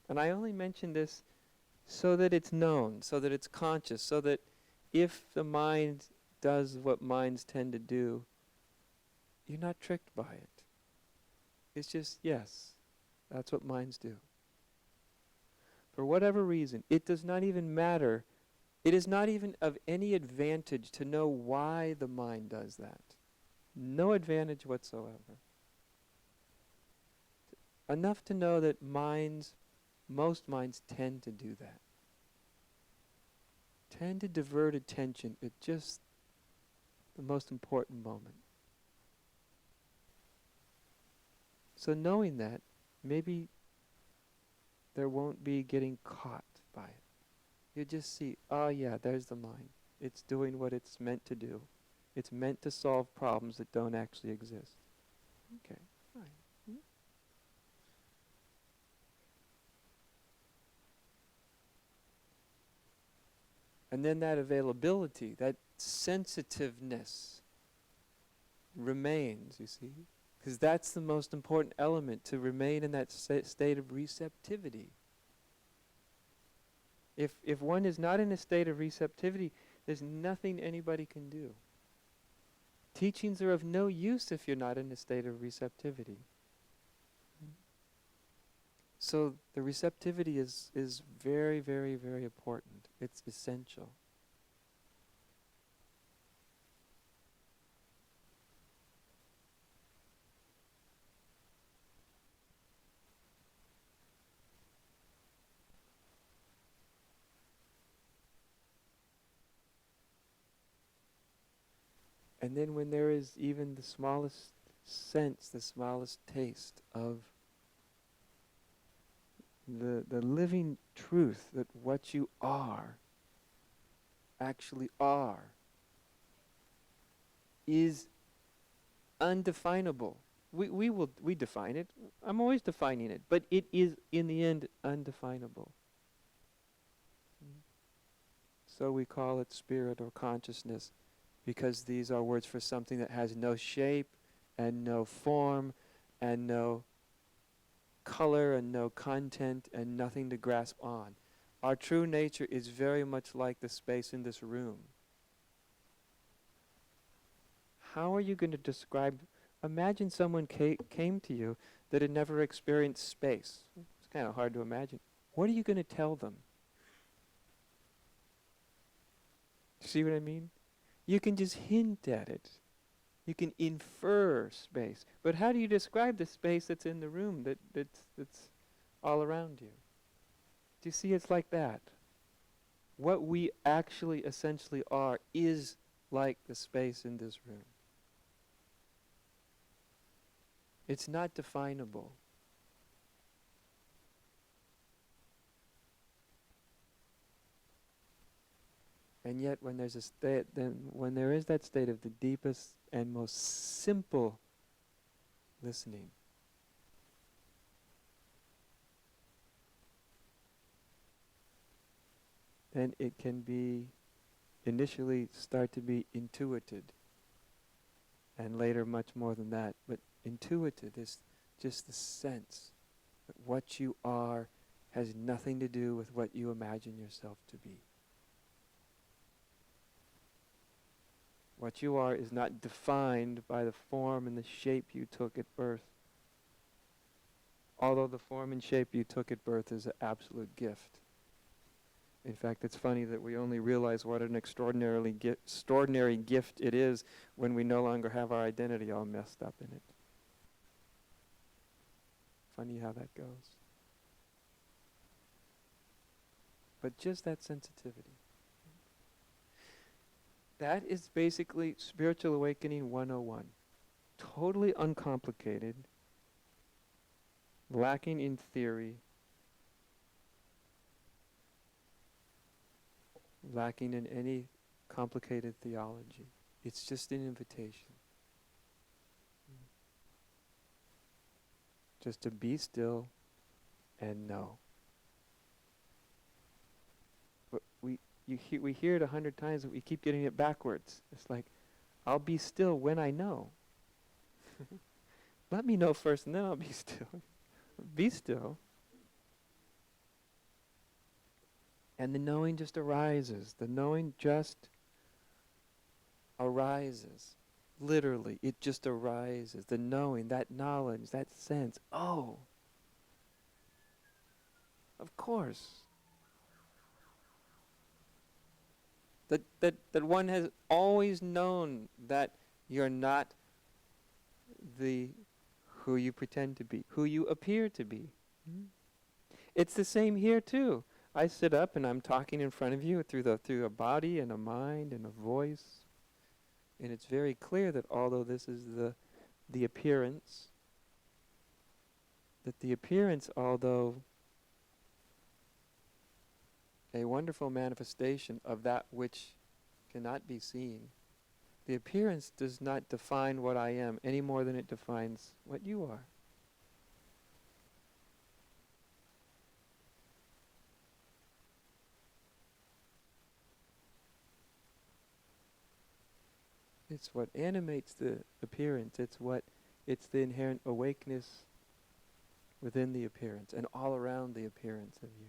And I only mention this so that it's known, so that it's conscious, so that if the mind does what minds tend to do, you're not tricked by it. It's just, yes, that's what minds do. For whatever reason, it does not even matter. It is not even of any advantage to know why the mind does that. No advantage whatsoever. Enough to know that most minds tend to do that. Tend to divert attention at just the most important moment. So knowing that, maybe there won't be getting caught by it. You just see, oh yeah, there's the mind. It's doing what it's meant to do. It's meant to solve problems that don't actually exist. Okay, fine. And then that availability, that sensitiveness remains, you see? Because that's the most important element, to remain in that state of receptivity. If one is not in a state of receptivity, there's nothing anybody can do. Teachings are of no use if you're not in a state of receptivity. So the receptivity is very, very, very important. It's essential. And then when there is even the smallest sense, the smallest taste of the living truth that what you are, actually are, is undefinable. We define it. I'm always defining it, but it is in the end undefinable. So we call it spirit or consciousness, because these are words for something that has no shape and no form and no color and no content and nothing to grasp on. Our true nature is very much like the space in this room. How are you going to describe? Imagine someone came to you that had never experienced space. It's kind of hard to imagine. What are you going to tell them? See what I mean? You can just hint at it. You can infer space. But how do you describe the space that's in the room, that's all around you? Do you see it's like that? What we actually essentially are is like the space in this room. It's not definable. And yet when there's a state, then when there is that state of the deepest and most simple listening, then it can be initially start to be intuited, and later much more than that. But intuited is just the sense that what you are has nothing to do with what you imagine yourself to be. What you are is not defined by the form and the shape you took at birth. Although the form and shape you took at birth is an absolute gift. In fact, it's funny that we only realize what an extraordinary gift it is when we no longer have our identity all messed up in it. Funny how that goes. But just that sensitivity. That is basically Spiritual Awakening 101. Totally uncomplicated, lacking in theory, lacking in any complicated theology. It's just an invitation. Just to be still and know. But we hear it 100 times, but we keep getting it backwards. It's like, I'll be still when I know. Let me know first, and then I'll be still. Be still. And the knowing just arises. The knowing just arises. Literally, it just arises. The knowing, that knowledge, that sense. Oh, of course. That one has always known that you're not the who you pretend to be, who you appear to be. It's the same here too. I sit up and I'm talking in front of you through a body and a mind and a voice. And it's very clear that although this is the appearance, that the appearance, although a wonderful manifestation of that which cannot be seen, the appearance does not define what I am any more than it defines what you are. It's what animates the appearance. It's the inherent awakeness within the appearance and all around the appearance of you.